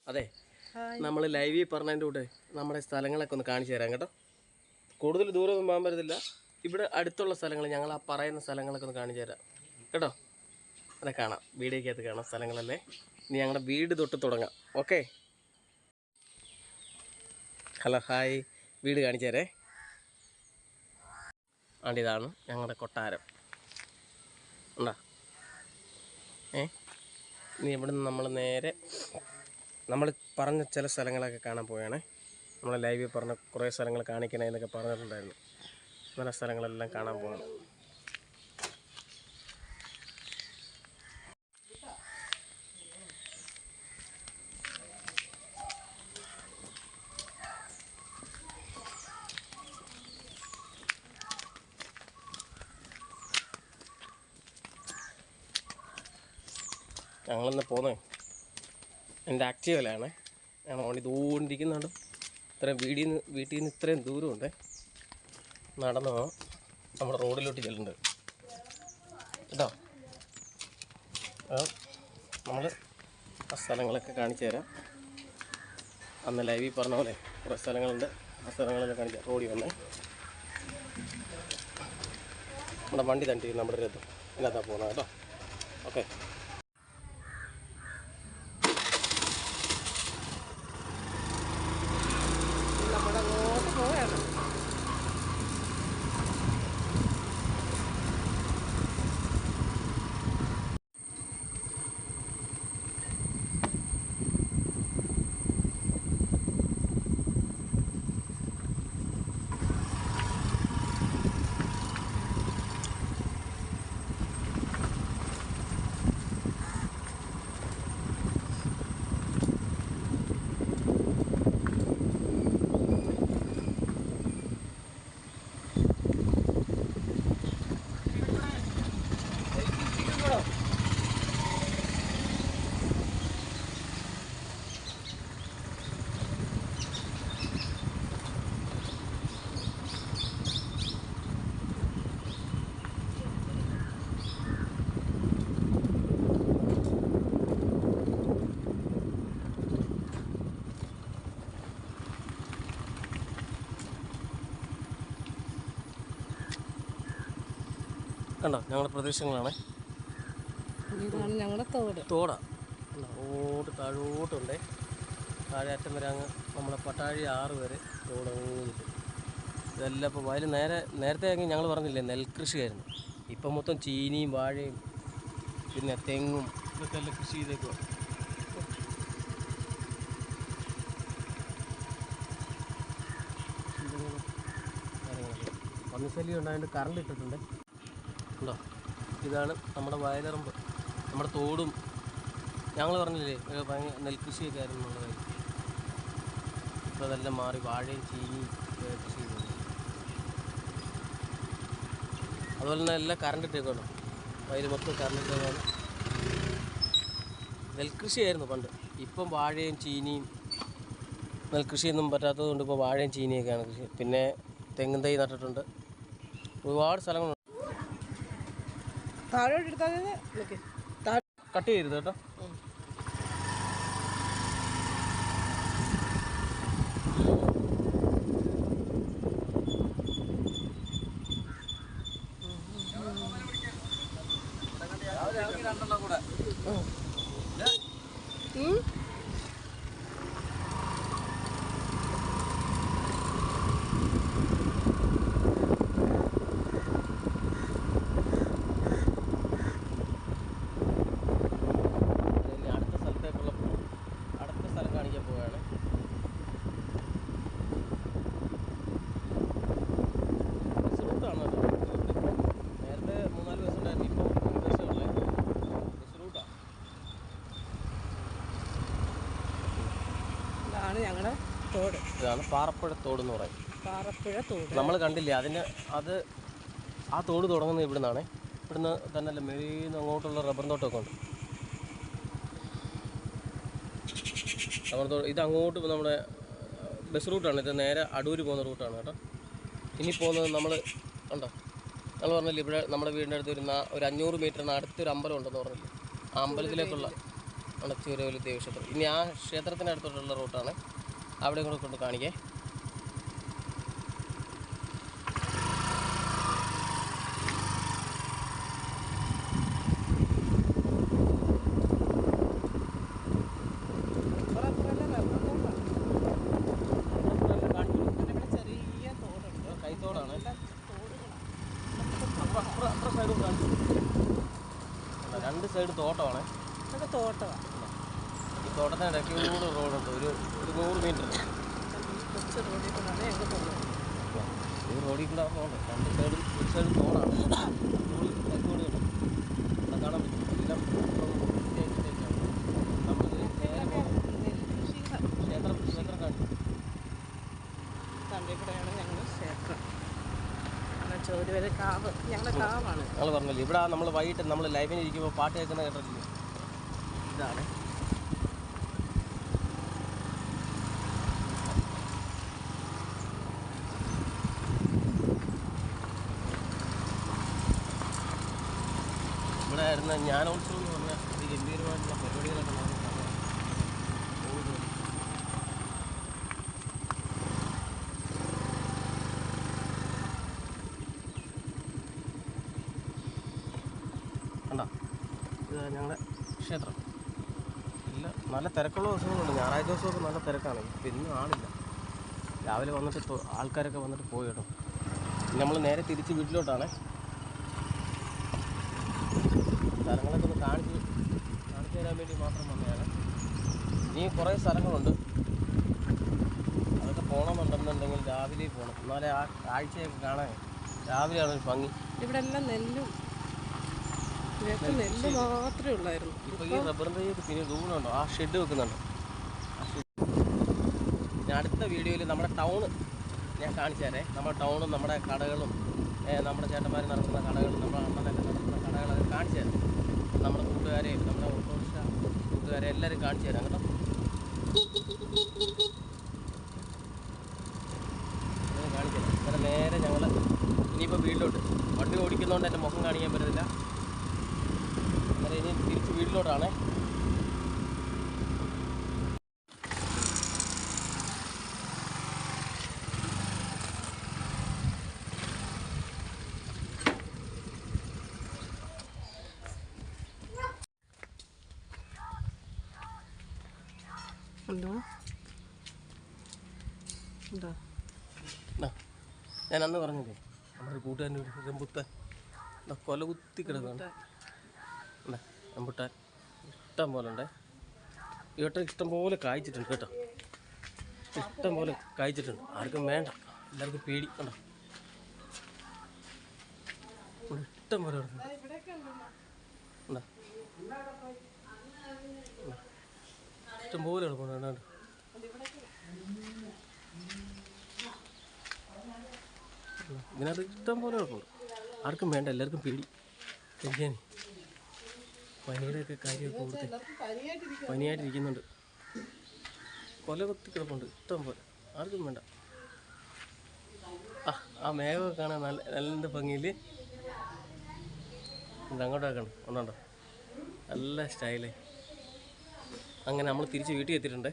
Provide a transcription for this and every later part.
അതെ, നമ്മൾ ലൈവിൽ പറഞ്ഞതിൻ്റെ കൂടെ നമ്മുടെ സ്ഥലങ്ങളൊക്കെ ഒന്ന് കാണിച്ചു തരാം കേട്ടോ. കൂടുതൽ ദൂരമൊന്നും പോകാൻ പറ്റത്തില്ല. ഇവിടെ അടുത്തുള്ള സ്ഥലങ്ങൾ, ഞങ്ങൾ ആ പറയുന്ന സ്ഥലങ്ങളൊക്കെ ഒന്ന് കാണിച്ചു തരാം കേട്ടോ. അതെ, കാണാം, വീഡിയോക്കകത്ത് കാണാം സ്ഥലങ്ങളല്ലേ. ഇനി ഞങ്ങളുടെ വീട് തൊട്ട് തുടങ്ങാം. Okay, hello, hi. വീട് കാണിച്ചു തരേ. ഇതാണ് ഞങ്ങളുടെ കൊട്ടാരം. ഉണ്ടോ? ഇനി ഇവിടെ നിന്ന് നമ്മൾ നേരെ നമ്മൾ പറഞ്ഞ ചില സ്ഥലങ്ങളൊക്കെ കാണാൻ പോവുകയാണേ. നമ്മൾ ലൈവിൽ പറഞ്ഞ കുറേ സ്ഥലങ്ങൾ കാണിക്കണമെന്നൊക്കെ പറഞ്ഞിട്ടുണ്ടായിരുന്നു. നല്ല സ്ഥലങ്ങളെല്ലാം കാണാൻ പോവാണ്. ഞങ്ങളിന്ന് പോകുന്നത് എൻ്റെ ആക്റ്റീവലാണ്. ഞാൻ ഓടി ദൂണ്ടിരിക്കുന്നുണ്ട്. ഇത്രയും വീട്ടിൽ നിന്ന് ഇത്രയും ദൂരമുണ്ട്. നടന്നു നമ്മുടെ റോഡിലോട്ട് ചെല്ലുന്നുണ്ട് കേട്ടോ. നമ്മൾ ആ സ്ഥലങ്ങളൊക്കെ കാണിച്ചു തരാം. അന്ന് ലൈവിൽ പറഞ്ഞ പോലെ കുറേ സ്ഥലങ്ങളുണ്ട്. ആ സ്ഥലങ്ങളെല്ലാം കാണിച്ചു തരാം. റോഡിൽ വന്നേ നമ്മുടെ വണ്ടി തണ്ടി നമ്മുടെ രഥം ഇതിനകത്താണ് പോകുന്നത് കേട്ടോ. ഓക്കെ, കണ്ടോ ഞങ്ങളുടെ പ്രദേശങ്ങളാണ്. ഇതാണ് ഞങ്ങളുടെ തോട. റോഡ് താഴോട്ടുണ്ട്. താഴെ അറ്റം വരെ അങ്ങ് നമ്മുടെ പട്ടാഴി 6 വരെ തോടങ്ങിട്ട്. ഇതെല്ലാം ഇപ്പോൾ വയൽ നേരത്തെ ആണെങ്കിൽ ഞങ്ങൾ പറഞ്ഞില്ലേ നെൽകൃഷിയായിരുന്നു. ഇപ്പം മൊത്തം ചീനിയും വാഴയും പിന്നെ തെങ്ങും ഇതൊക്കെ എല്ലാം കൃഷി ചെയ്തേക്കുക. പന്നിശല്യം ഉണ്ടായതുകൊണ്ട് കറണ്ട് ഇട്ടിട്ടുണ്ട്. ഉണ്ടോ? ഇതാണ് നമ്മുടെ വയലറമ്പ്, നമ്മുടെ തോടും. ഞങ്ങൾ പറഞ്ഞില്ലേ ഭയങ്കര നെൽകൃഷിയൊക്കെ ആയിരുന്നു നമ്മുടെ വയൽ. ഇപ്പോൾ അതെല്ലാം മാറി വാഴയും ചീനിയും കൃഷി ചെയ്യുന്നുണ്ട്. അതുപോലെ തന്നെ എല്ലാം കറണ്ട് ഇട്ടേക്കാണ്. വയൽ മൊത്തം കറണ്ട് ഇട്ടേക്കാണ്. നെൽകൃഷിയായിരുന്നു പണ്ട്. ഇപ്പം വാഴയും ചീനിയും, നെൽകൃഷിയൊന്നും പറ്റാത്തത് കൊണ്ട് ഇപ്പോൾ വാഴയും ചീനിയൊക്കെയാണ് കൃഷി. പിന്നെ തെങ്ങും തൈ നട്ടിട്ടുണ്ട്. ഒരുപാട് സ്ഥലങ്ങളുണ്ട്. താഴോട്ട് എടുത്താൽ കട്ട് ചെയ്യരുത് കേട്ടോ. ഞങ്ങളുടെ തോട്. ഇതാണ് പാറപ്പുഴ തോട് എന്ന് പറയും. പാറപ്പുഴ തോട് നമ്മൾ കണ്ടില്ലേ ആ തോട് തുടങ്ങുന്നത് ഇവിടെ നിന്നാണ്. ഇവിടുന്ന് തന്നെ മെയിന്ന് അങ്ങോട്ടുള്ള റബ്ബർ തോട്ടമൊക്കെ ഉണ്ട്. റബ്ബർ തോട്ടം ഇത് അങ്ങോട്ട് നമ്മുടെ ബസ് റൂട്ടാണ്. ഇത് നേരെ അടൂർ പോകുന്ന റൂട്ടാണ് കേട്ടോ. ഇനി പോകുന്നത് നമ്മൾ കണ്ടോ, നമ്മൾ പറഞ്ഞില്ലേ ഇവിടെ നമ്മുടെ വീടിൻ്റെ അടുത്ത് ഒരു 500 മീറ്ററിന് അടുത്തൊരു അമ്പലം ഉണ്ടെന്ന് പറഞ്ഞില്ലേ. ആ അമ്പലത്തിലേക്കുള്ള ചൂരവലി ദേവീക്ഷേത്രം. ഇനി ആ ക്ഷേത്രത്തിനടുത്തോട്ടുള്ള റൂട്ടാണ്, അവിടെ കൂടെ കൊണ്ട് കാണിക്കേ. കൈത്തോടാണ്. രണ്ട് സൈഡ് തോട്ടമാണ്. തോട്ടമാണ്. ഈ തോട്ടത്തിന് ഇടയ്ക്കൂടെ റോഡുണ്ട്, ഒരു 100 മീറ്റർ. കൊച്ചു റോഡിൽ കൂടാണ് ഞങ്ങൾ പോകുന്നത്. ഈ റോഡിൽ കൂടെ പോകുന്നത് രണ്ട് സൈഡും. ഒരു സൈഡ് തോടാണ്, തെക്കോട് അവിടെ കാണാൻ പറ്റും. എല്ലാം നമ്മൾ നേരെ ക്ഷേത്രം കാണിച്ചു. തണ്ടിപ്പുഴയാണ് ഞങ്ങൾ ക്ഷേത്രം. ചോരുവരെ കാവ്, ഞങ്ങളുടെ കാവാണ്. ഞങ്ങൾ പറഞ്ഞില്ലേ, ഇവിടെ നമ്മൾ വൈകിട്ട് നമ്മൾ ലൈവിന് ഇരിക്കുമ്പോൾ പാട്ട് കേൾക്കുന്ന കേട്ടിട്ടില്ലേ, ഇതാണ്. ഇവിടെ ആയിരുന്ന ജ്ഞാനോത്സവം എന്ന് പറഞ്ഞാൽ ഗംഭീരമായിട്ടുള്ള പരിപാടികളൊക്കെ നടക്കുന്ന കണ്ടോ. ഇത് ഞങ്ങളുടെ ക്ഷേത്രം. ഇല്ല, നല്ല തിരക്കുള്ള ദിവസങ്ങളുണ്ട്. ഞായറാഴ്ച ദിവസമൊക്കെ നല്ല തിരക്കാണ്. ഇപ്പം ഇന്നും ആളില്ല. രാവിലെ വന്നിട്ട് ആൾക്കാരൊക്കെ വന്നിട്ട് പോയി കേട്ടോ. നമ്മൾ നേരെ തിരിച്ച് വീട്ടിലോട്ടാണ്. സ്ഥലങ്ങളൊക്കെ ഒന്ന് കാണിച്ചു തരാൻ വേണ്ടി മാത്രം വന്നതാണ്. ഇനി കുറേ സ്ഥലങ്ങളുണ്ട്, അതൊക്കെ പോകണമെന്നുണ്ടെന്നുണ്ടെങ്കിൽ രാവിലെ പോകണം. എന്നാലേ ആ കാഴ്ചയൊക്കെ കാണാൻ രാവിലെയാണ് ഒരു ഭംഗി. ഇവിടെ എല്ലാം നെല്ലും നെല്ല് മാത്രമേ ഉള്ളായിരുന്നു. ഇപ്പോൾ ഈ റബ്ബർ തൈയൊക്കെ പിന്നെ ദൂരമുണ്ടോ, ആ ഷെഡ് വെക്കുന്നുണ്ടോ. ആ ഷെഡ് ഞാൻ അടുത്ത വീഡിയോയിൽ നമ്മുടെ ടൗണ് ഞാൻ കാണിച്ചു തരേ. നമ്മുടെ ടൗണും നമ്മുടെ കടകളും നമ്മുടെ ചേട്ടന്മാർ നടത്തുന്ന കടകളും നമ്മുടെ അണ്ണനൊക്കെ നടത്തുന്ന കടകളൊക്കെ കാണിച്ചു തരാം. നമ്മുടെ കൂട്ടുകാരെയും നമ്മുടെ ഓട്ടോറിക്ഷ കൂട്ടുകാരെ എല്ലാവരും കാണിച്ചു തരാം കേട്ടോ. കാണിച്ചു തരാം. അങ്ങനെ നേരെ ഞങ്ങൾ ഇനിയിപ്പോൾ വീട്ടിലോട്ട്, വണ്ടി ഓടിക്കുന്നതുകൊണ്ട് എൻ്റെ മുഖം കാണിക്കാൻ പറ്റത്തില്ല. അങ്ങനെ ഇനി തിരിച്ച് വീട്ടിലോട്ടാണ്. ഉണ്ടോ ഉണ്ടോ ഞാൻ അന്ന് പറഞ്ഞില്ലേ, നമ്മുടെ കൂട്ടുകാരൻ്റെ വീട്ടിൽ റംബുട്ടാൻ കൊല കുത്തി കിടക്കുകയാണ്. റംബുട്ടാൻ ഇഷ്ടം പോലെ ഉണ്ട്. ഇവിടെ ഇഷ്ടം പോലെ കായ്ച്ചിട്ടുണ്ട് കേട്ടോ. ഇഷ്ടം പോലെ കായ്ച്ചിട്ടുണ്ട്. ആർക്കും വേണ്ട, എല്ലാവർക്കും പേടി. കണ്ടോ, ഇഷ്ടം പോലെ കിടക്കുന്നുണ്ട്. ഇഷ്ടം പോലെ കിടക്കുന്നുണ്ട്. ഇതിനകത്ത് ഇഷ്ടം പോലെ കിടക്കുന്നുണ്ട്. ആർക്കും വേണ്ട, എല്ലാവർക്കും പേടി. കഴിക്കാൻ പനിയുടെയൊക്കെ കാര്യമൊക്കെ കൊടുത്ത് പനിയായിട്ടിരിക്കുന്നുണ്ട്. കൊല കുത്തി കിടപ്പുണ്ട് ഇഷ്ടം പോലെ, ആർക്കും വേണ്ട. ആ മേഘമൊക്കെ കാണാൻ നല്ല ഭംഗിയിൽ അങ്ങോട്ടൊക്കെ ഉണ്ടോ, നല്ല സ്റ്റൈലേ. അങ്ങനെ നമ്മൾ തിരിച്ച് വീട്ടിൽ എത്തിയിട്ടുണ്ട്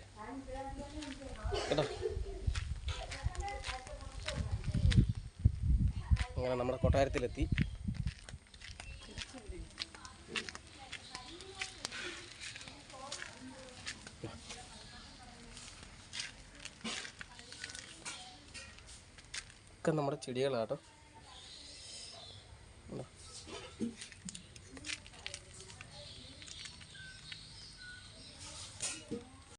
കേട്ടോ. അങ്ങനെ നമ്മുടെ കൊട്ടാരത്തിലെത്തി. ഒക്കെ നമ്മുടെ ചെടികളാട്ടോ.